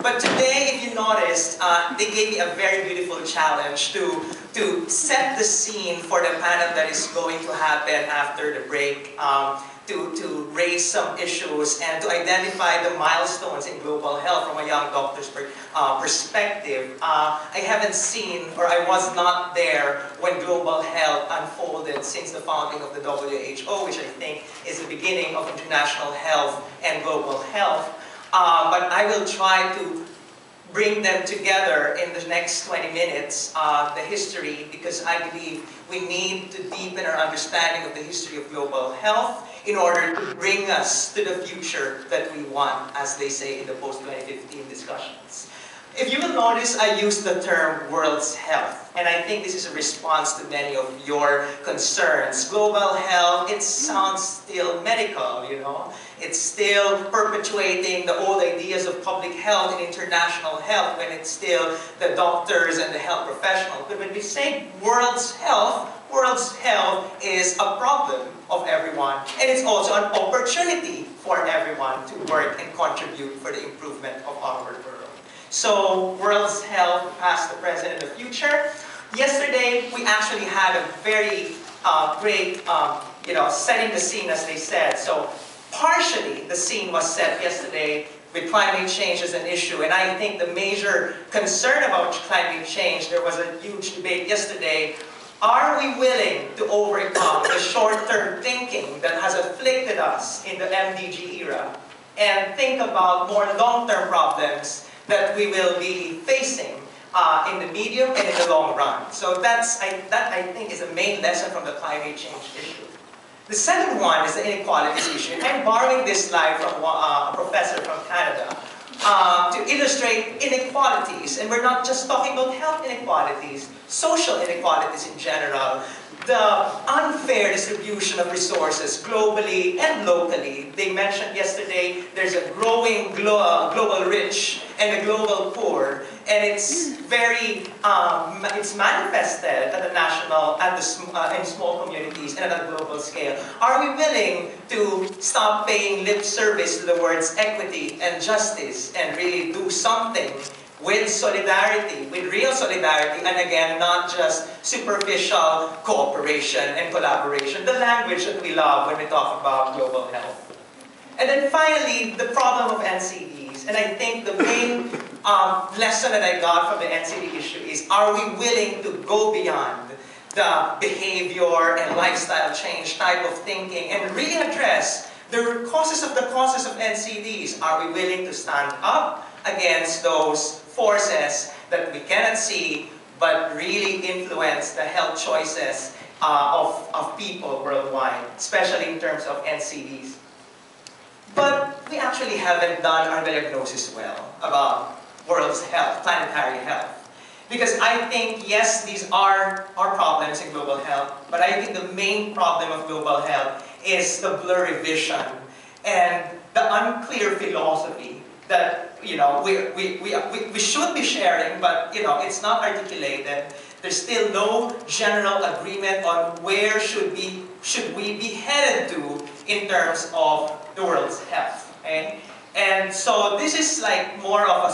But today, if you noticed, they gave me a very beautiful challenge to set the scene for the panel that is going to happen after the break, to raise some issues and to identify the milestones in global health from a young doctor's perspective. I haven't seen, or I was not there when global health unfolded since the founding of the WHO, which I think is the beginning of international health and global health. But I will try to bring them together in the next 20 minutes, the history, because I believe we need to deepen our understanding of the history of global health in order to bring us to the future that we want, as they say in the post-2015 discussions. If you will notice, I use the term world's health, and I think this is a response to many of your concerns. Global health, it sounds still medical, you know. It's still perpetuating the old ideas of public health and international health when it's still the doctors and the health professionals. But when we say world's health is a problem of everyone, and it's also an opportunity for everyone to work and contribute for the improvement of our world. So, world's health, past, the present, and the future. Yesterday, we actually had a very great, setting the scene, as they said. So, partially, the scene was set yesterday with climate change as an issue. And I think the major concern about climate change, there was a huge debate yesterday. Are we willing to overcome the short-term thinking that has afflicted us in the MDG era and think about more long-term problems that we will be facing in the medium and in the long run? So that I think is a main lesson from the climate change issue. The second one is the inequalities issue. I'm borrowing this slide from a professor from Canada to illustrate inequalities. And we're not just talking about health inequalities, social inequalities in general. The unfair distribution of resources globally and locally. They mentioned yesterday there's a growing global rich and a global poor, and it's very it's manifested at the national, in small communities and at a global scale. Are we willing to stop paying lip service to the words equity and justice and really do something with solidarity, with real solidarity, and again, not just superficial cooperation and collaboration, the language that we love when we talk about global health. And then finally, the problem of NCDs. And I think the main lesson that I got from the NCD issue is, are we willing to go beyond the behavior and lifestyle change type of thinking and really address the causes of NCDs? Are we willing to stand up against those forces that we cannot see but really influence the health choices of people worldwide, especially in terms of NCDs? But we actually haven't done our diagnosis well about world's health, planetary health. Because I think, yes, these are our problems in global health, but I think the main problem of global health is the blurry vision and the unclear philosophy that we should be sharing, but it's not articulated. There's still no general agreement on where should we be headed to in terms of the world's health. Okay? And so this is like more of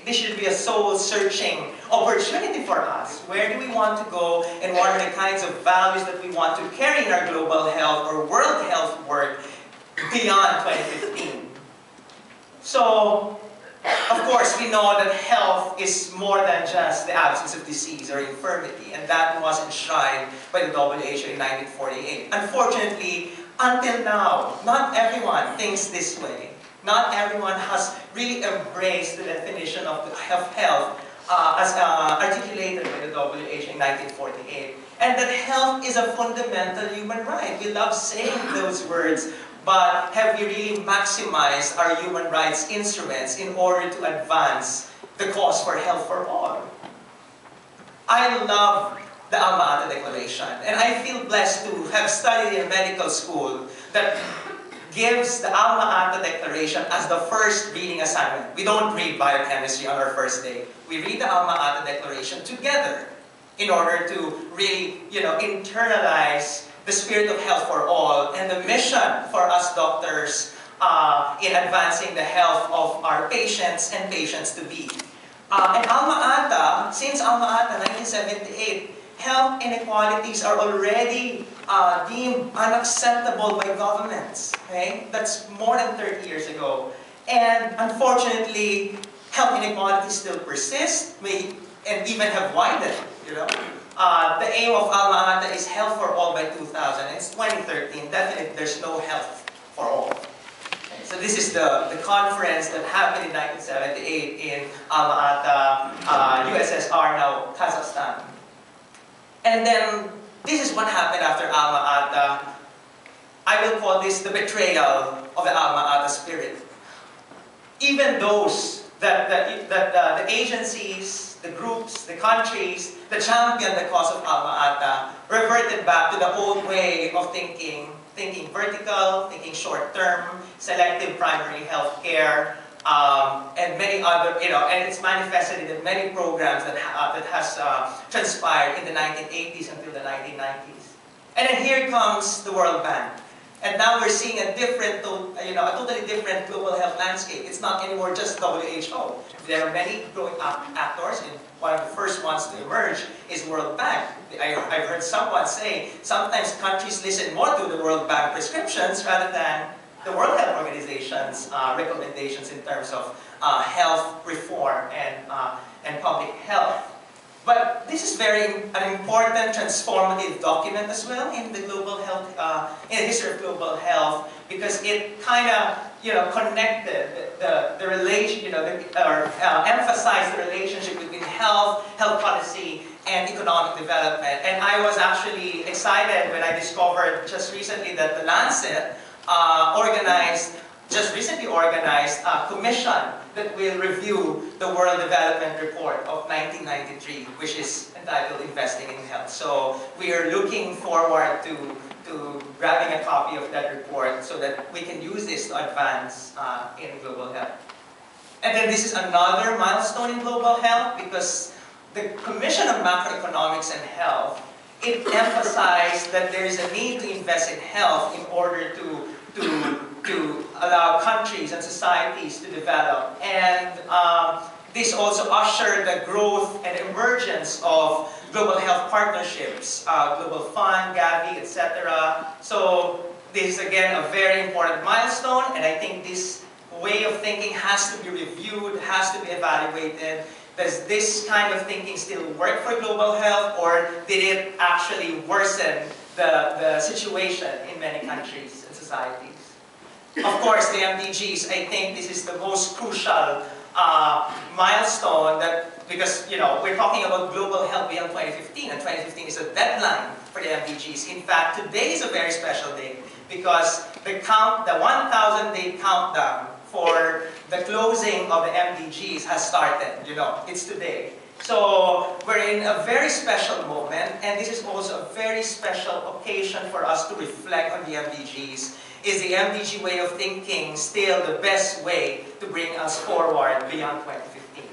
this should be a soul-searching opportunity for us. Where do we want to go, and what are the kinds of values that we want to carry in our global health or world health work beyond 2015? So, of course, we know that health is more than just the absence of disease or infirmity, and that was enshrined by the WHO in 1948. Unfortunately, until now, not everyone thinks this way. Not everyone has really embraced the definition of health as articulated by the WHO in 1948. And that health is a fundamental human right. We love saying those words, but have we really maximized our human rights instruments in order to advance the cause for health for all? I love the Alma Ata Declaration, and I feel blessed to have studied in medical school that gives the Alma Ata Declaration as the first reading assignment. We don't read biochemistry on our first day. We read the Alma Ata Declaration together in order to really, internalize the spirit of health for all and the mission for us doctors in advancing the health of our patients and patients-to-be. And Alma Ata, since Alma Ata, 1978, health inequalities are already deemed unacceptable by governments. Okay? That's more than 30 years ago. And unfortunately, health inequalities still persist, and even have widened. You know? The aim of Alma Ata is health for all by 2000. It's 2013. Definitely, there's no health for all. Okay? So this is the conference that happened in 1978 in Alma Ata, USSR, now Kazakhstan. And then, this is what happened after Alma Ata. I will call this the betrayal of the Alma Ata spirit. Even those the agencies, the groups, the countries that championed the cause of Alma Ata reverted back to the old way of thinking vertical, thinking short-term, selective primary health care, and many other, and it's manifested in the many programs that has transpired in the 1980s until the 1990s. And then here comes the World Bank. And now we're seeing a different, a totally different global health landscape. It's not anymore just WHO. There are many growing actors, and one of the first ones to emerge is World Bank. I've heard someone say sometimes countries listen more to the World Bank prescriptions rather than the World Health Organization's recommendations in terms of health reform and public health. But this is an important transformative document as well in the global health, in the history of global health, because it kind of, connected the relation, emphasized the relationship between health policy, and economic development. And I was actually excited when I discovered just recently that the Lancet just recently organized a commission that will review the World Development Report of 1993, which is entitled Investing in Health. So we are looking forward to grabbing a copy of that report so that we can use this to advance in global health. And then this is another milestone in global health because the Commission on Macroeconomics and Health, it emphasized that there is a need to invest in health in order to allow countries and societies to develop. And this also ushered the growth and emergence of global health partnerships, Global Fund, Gavi, etc. So this is again a very important milestone, and I think this way of thinking has to be reviewed, has to be evaluated. Does this kind of thinking still work for global health, or did it actually worsen the situation in many countries and societies? Of course, the MDGs, I think this is the most crucial milestone because we're talking about global health beyond 2015, and 2015 is a deadline for the MDGs. In fact, today is a very special day because the 1,000-day countdown for the closing of the MDGs has started. It's today. So we're in a very special moment, and this is also a very special occasion for us to reflect on the MDGs. Is the MDG way of thinking still the best way to bring us forward beyond 2015?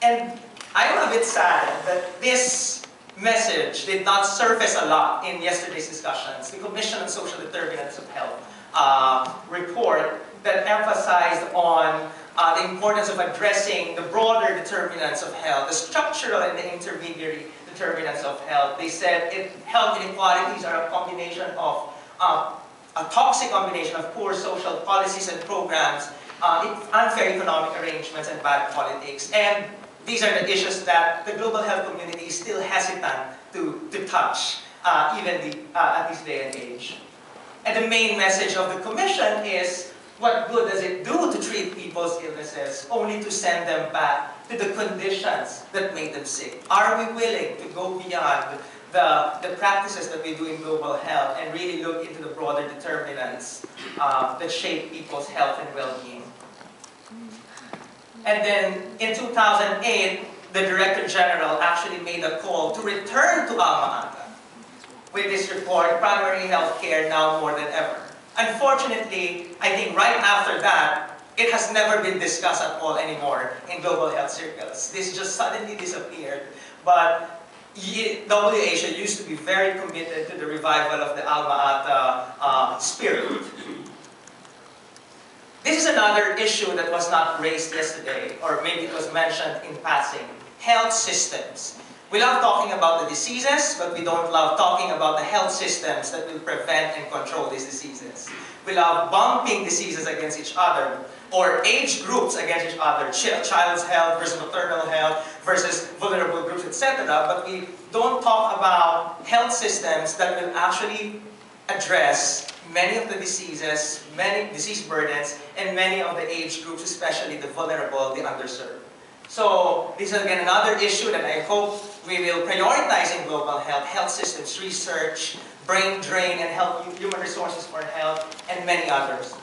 And I'm a bit sad that this message did not surface a lot in yesterday's discussions. The Commission on Social Determinants of Health report that emphasized on the importance of addressing the broader determinants of health, the structural and the intermediary determinants of health. They said health inequalities are a combination of a toxic combination of poor social policies and programs, unfair economic arrangements, and bad politics. And these are the issues that the global health community is still hesitant to touch, even at this day and age. And the main message of the Commission is, what good does it do to treat people's illnesses only to send them back to the conditions that made them sick? Are we willing to go beyond the practices that we do in global health and really look into the broader determinants that shape people's health and well-being? And then in 2008, the Director General actually made a call to return to Alma Ata with this report, Primary Health Care Now More Than Ever. Unfortunately, I think right after that, it has never been discussed at all anymore in global health circles. This just suddenly disappeared. But WHO used to be very committed to the revival of the Alma Ata spirit. This is another issue that was not raised yesterday, or maybe it was mentioned in passing. Health systems. We love talking about the diseases, but we don't love talking about the health systems that will prevent and control these diseases. We love bumping diseases against each other, or age groups against each other, child's health versus maternal health versus vulnerable groups, etc. But we don't talk about health systems that will actually address many of the diseases, many disease burdens, and many of the age groups, especially the vulnerable, the underserved. So this is again another issue that I hope we will prioritize in global health, health systems research, brain drain and human resources for health, and many others.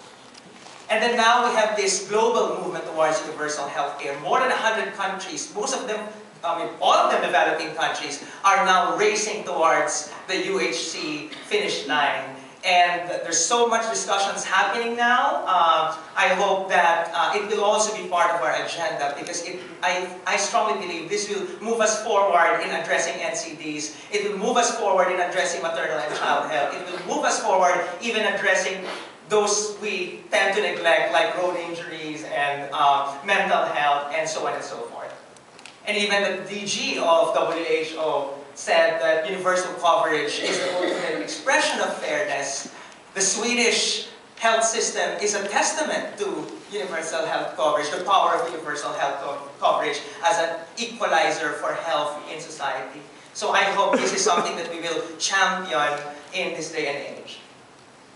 And then now we have this global movement towards universal healthcare. More than 100 countries, most of them, all of them developing countries, are now racing towards the UHC finish line. And there's so much discussions happening now. I hope that it will also be part of our agenda, because I strongly believe this will move us forward in addressing NCDs. It will move us forward in addressing maternal and child health. It will move us forward even addressing those we tend to neglect, like road injuries and mental health, and so on and so forth. And even the DG of WHO said that universal coverage is the ultimate expression of fairness. The Swedish health system is a testament to universal health coverage, the power of universal health coverage as an equalizer for health in society. So I hope this is something that we will champion in this day and age.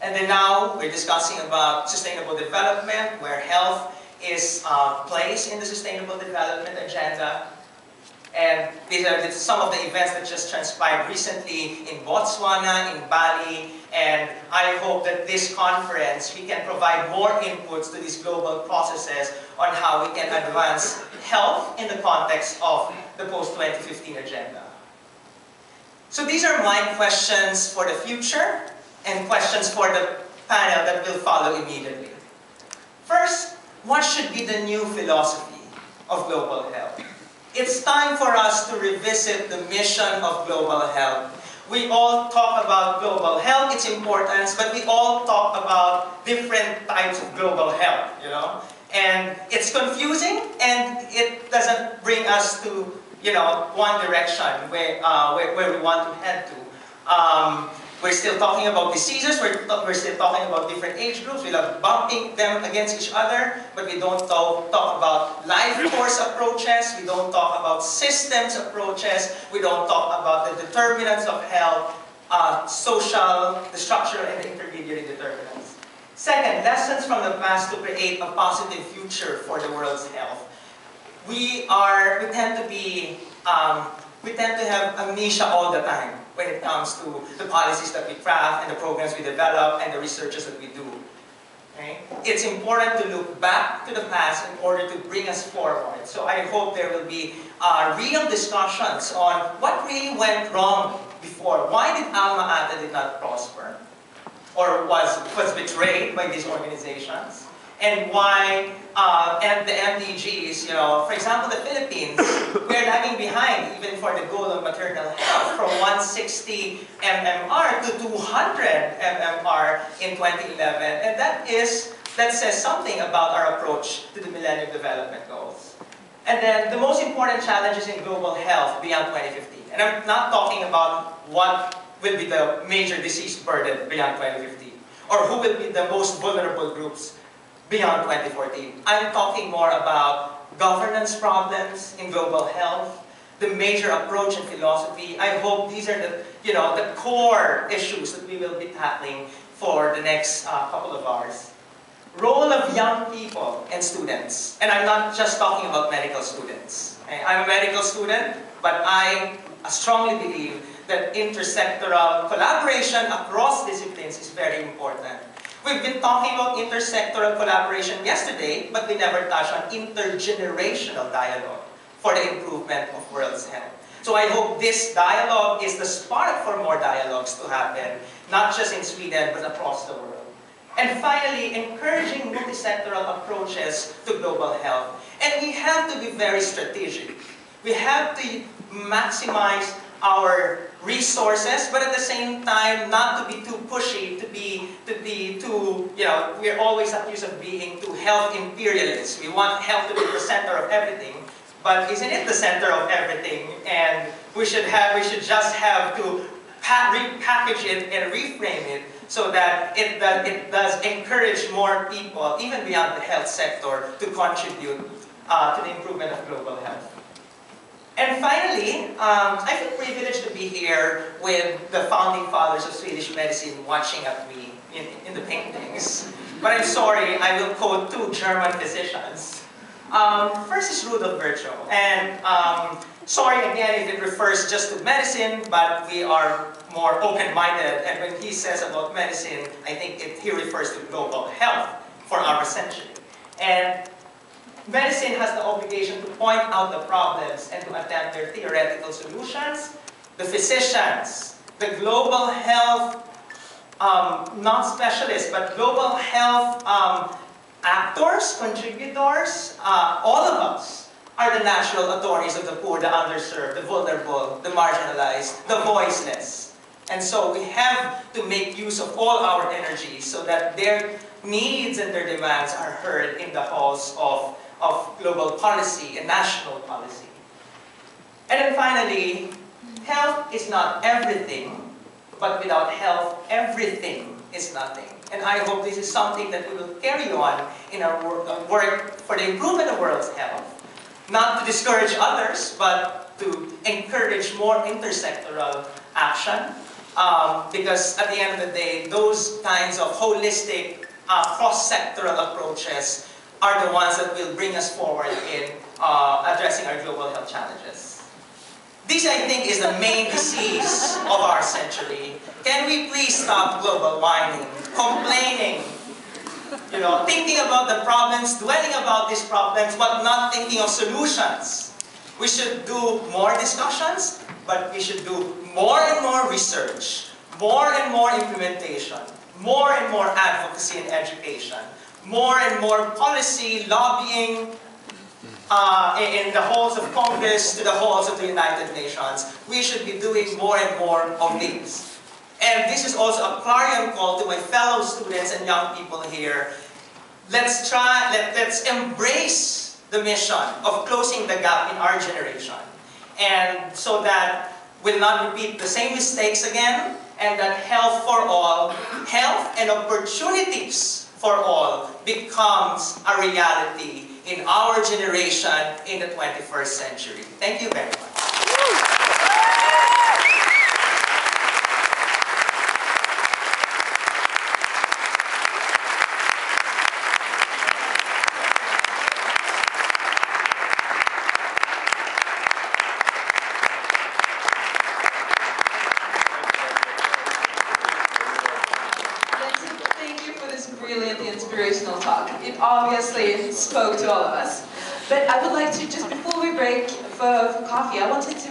And then now we're discussing about sustainable development, where health is placed in the sustainable development agenda. And these are some of the events that just transpired recently in Botswana, in Bali, and I hope that this conference, we can provide more inputs to these global processes on how we can advance health in the context of the post-2015 agenda. So these are my questions for the future, and questions for the panel that will follow immediately. First, what should be the new philosophy of global health? It's time for us to revisit the mission of global health. We all talk about global health, its importance, but we all talk about different types of global health, you know? And it's confusing, and it doesn't bring us to, you know, one direction where we want to head to. We're still talking about diseases, we're still talking about different age groups, we love bumping them against each other, but we don't talk about life course approaches, we don't talk about systems approaches, we don't talk about the determinants of health, the structural and the intermediary determinants. Second, lessons from the past to create a positive future for the world's health. We tend to have amnesia all the time when it comes to the policies that we craft and the programs we develop and the researches that we do. Okay? It's important to look back to the past in order to bring us forward. So I hope there will be real discussions on what really went wrong before. Why did Alma Ata did not prosper? Or was betrayed by these organizations? And why and the MDGs, you know, for example, the Philippines, we're lagging behind even for the goal of maternal health, from 160 mmR to 200 mmR in 2011. And that says something about our approach to the Millennium Development Goals. And then the most important challenges in global health beyond 2015. And I'm not talking about what will be the major disease burden beyond 2015, or who will be the most vulnerable groups beyond 2014. I'm talking more about governance problems in global health, the major approach and philosophy. I hope these are the core issues that we will be tackling for the next couple of hours. Role of young people and students. And I'm not just talking about medical students. Okay? I'm a medical student, but I strongly believe that intersectoral collaboration across disciplines is very important. We've been talking about intersectoral collaboration yesterday, but we never touched on intergenerational dialogue for the improvement of world's health. So I hope this dialogue is the spark for more dialogues to happen, not just in Sweden, but across the world. And finally, encouraging multisectoral approaches to global health. And we have to be very strategic. We have to maximize our resources, but at the same time, not to be too pushy, to be too, we're always accused of being too health imperialists. We want health to be the center of everything, but isn't it the center of everything? And we should just have to repackage it and reframe it so that it does encourage more people, even beyond the health sector, to contribute to the improvement of global health. And finally, I feel privileged to be here with the founding fathers of Swedish medicine watching at me in the paintings. But I'm sorry, I will quote two German physicians. First is Rudolf Virchow. And sorry again if it refers just to medicine, but we are more open-minded. And when he says about medicine, I think he refers to global health for our century. And medicine has the obligation to point out the problems and to attempt their theoretical solutions. The physicians, the global health, not specialists, but global health actors, contributors, all of us are the natural attorneys of the poor, the underserved, the vulnerable, the marginalized, the voiceless. And so we have to make use of all our energy so that their needs and their demands are heard in the halls of global policy and national policy. And then finally, health is not everything, but without health, everything is nothing. And I hope this is something that we will carry on in our work for the improvement of the world's health. Not to discourage others, but to encourage more intersectoral action. Because at the end of the day, those kinds of holistic, cross-sectoral approaches are the ones that will bring us forward in addressing our global health challenges. This, I think, is the main disease of our century. Can we please stop global whining, complaining, thinking about the problems, dwelling about these problems, but not thinking of solutions? We should do more discussions, but we should do more and more research, more and more implementation, more and more advocacy and education, more and more policy lobbying in the halls of Congress to the halls of the United Nations. We should be doing more and more of these. And this is also a clarion call to my fellow students and young people here. Let's embrace the mission of closing the gap in our generation. And so that we'll not repeat the same mistakes again, and that health for all, health and opportunities for all becomes a reality in our generation in the 21st century. Thank you very much. Inspirational talk. It obviously spoke to all of us. But I would like to, just before we break for coffee, I wanted to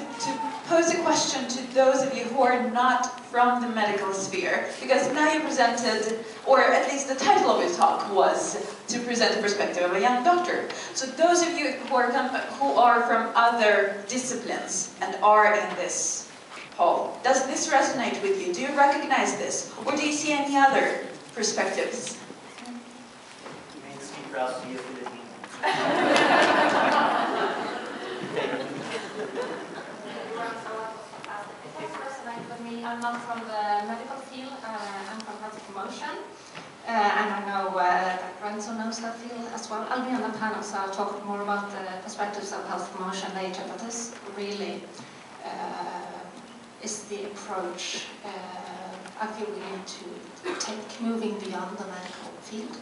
pose a question to those of you who are not from the medical sphere. Because now you presented, or at least the title of your talk was to present the perspective of a young doctor. So those of you who are from other disciplines and are in this hall, does this resonate with you? Do you recognize this? Or do you see any other perspectives? Proud to be a Filipino. I'm not from the medical field, I'm from health promotion, and I know that Renzo knows that field as well. I'll be on the panel, so I'll talk more about the perspectives of health promotion later, but this really is the approach I feel we need to take moving beyond the medical field.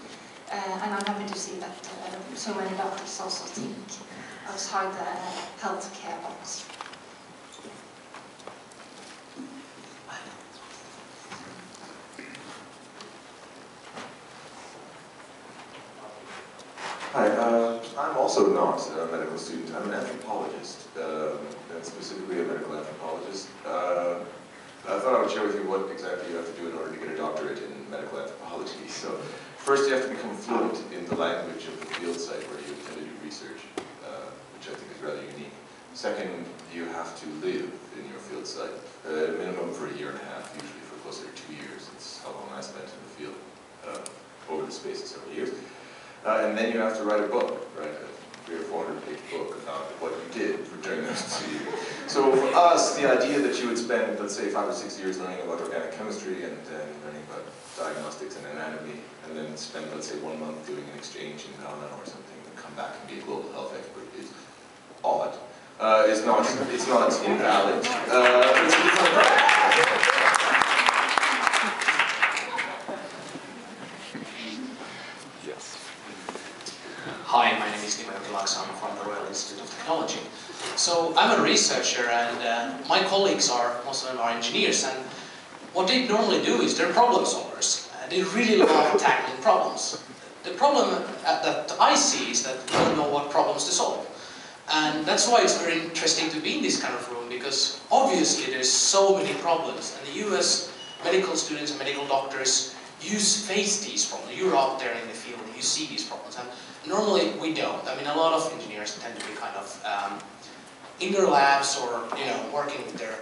And I'm happy to see that so many doctors also think outside the healthcare box. Hi, I'm also not a medical student. I'm an anthropologist, and specifically a medical anthropologist. I thought I would share with you what exactly you have to do in order to get a doctorate in medical anthropology. So, first, you have to become fluent in the language of the field site where you intend to do research, which I think is rather unique. Second, you have to live in your field site. Minimum for 1.5 years, usually for closer to 2 years. It's how long I spent in the field over the space of several years. And then you have to write a book, right? A 300 or 400-page book about what you did during those 2 years. So for us, the idea that you would spend, let's say, 5 or 6 years learning about organic chemistry and then learning about diagnostics and anatomy, and then spend, let's say, 1 month doing an exchange in Ghana or something, and come back and be a global health expert is odd. It's not invalid. It's Yes. Hi, my name is Timo Kilaks. I'm from the Royal Institute of Technology. So I'm a researcher, and my colleagues most of them are engineers, and what they normally do is they're problem solvers. They really love tackling problems. The problem that I see is that we don't know what problems to solve. And that's why it's very interesting to be in this kind of room, because obviously there's so many problems, and the US medical students and medical doctors face these problems. You're out there in the field and you see these problems, and normally we don't. I mean, a lot of engineers tend to be kind of in their labs or working with their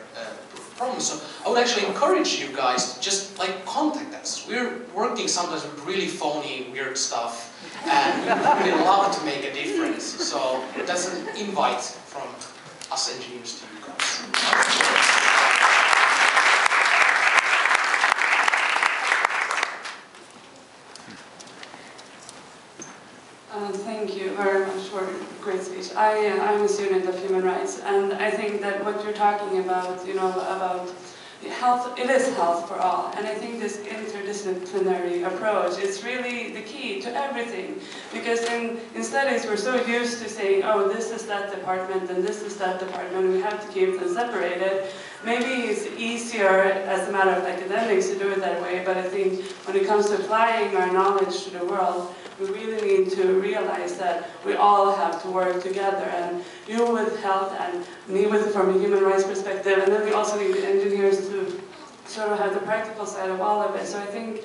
problems. So I would actually encourage you guys to just contact us. We're working sometimes with really phony, weird stuff, and we really love to make a difference. So that's an invite from us engineers to you guys. Thank you very much for a great speech. I'm a student of human rights, and I think that what you're talking about, about health, it is health for all. And I think this interdisciplinary approach is really the key to everything. Because in studies, we're so used to saying, oh, this is that department and this is that department, we have to keep them separated. Maybe it's easier as a matter of academics to do it that way, but I think when it comes to applying our knowledge to the world, we really need to realize that we all have to work together, and you with health and me from a human rights perspective, and then we also need the engineers to sort of have the practical side of all of it. So I think,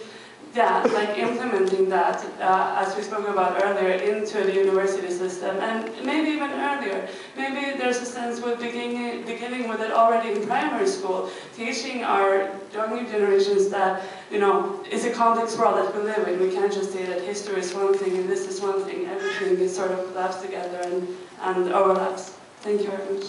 yeah, implementing that, as we spoke about earlier, into the university system, and maybe even earlier. Maybe there's a sense with beginning with it already in primary school, teaching our younger generations that, it's a complex world that we live in. We can't just say that history is one thing and this is one thing. Everything is sort of collapsed together and overlaps. Thank you very much.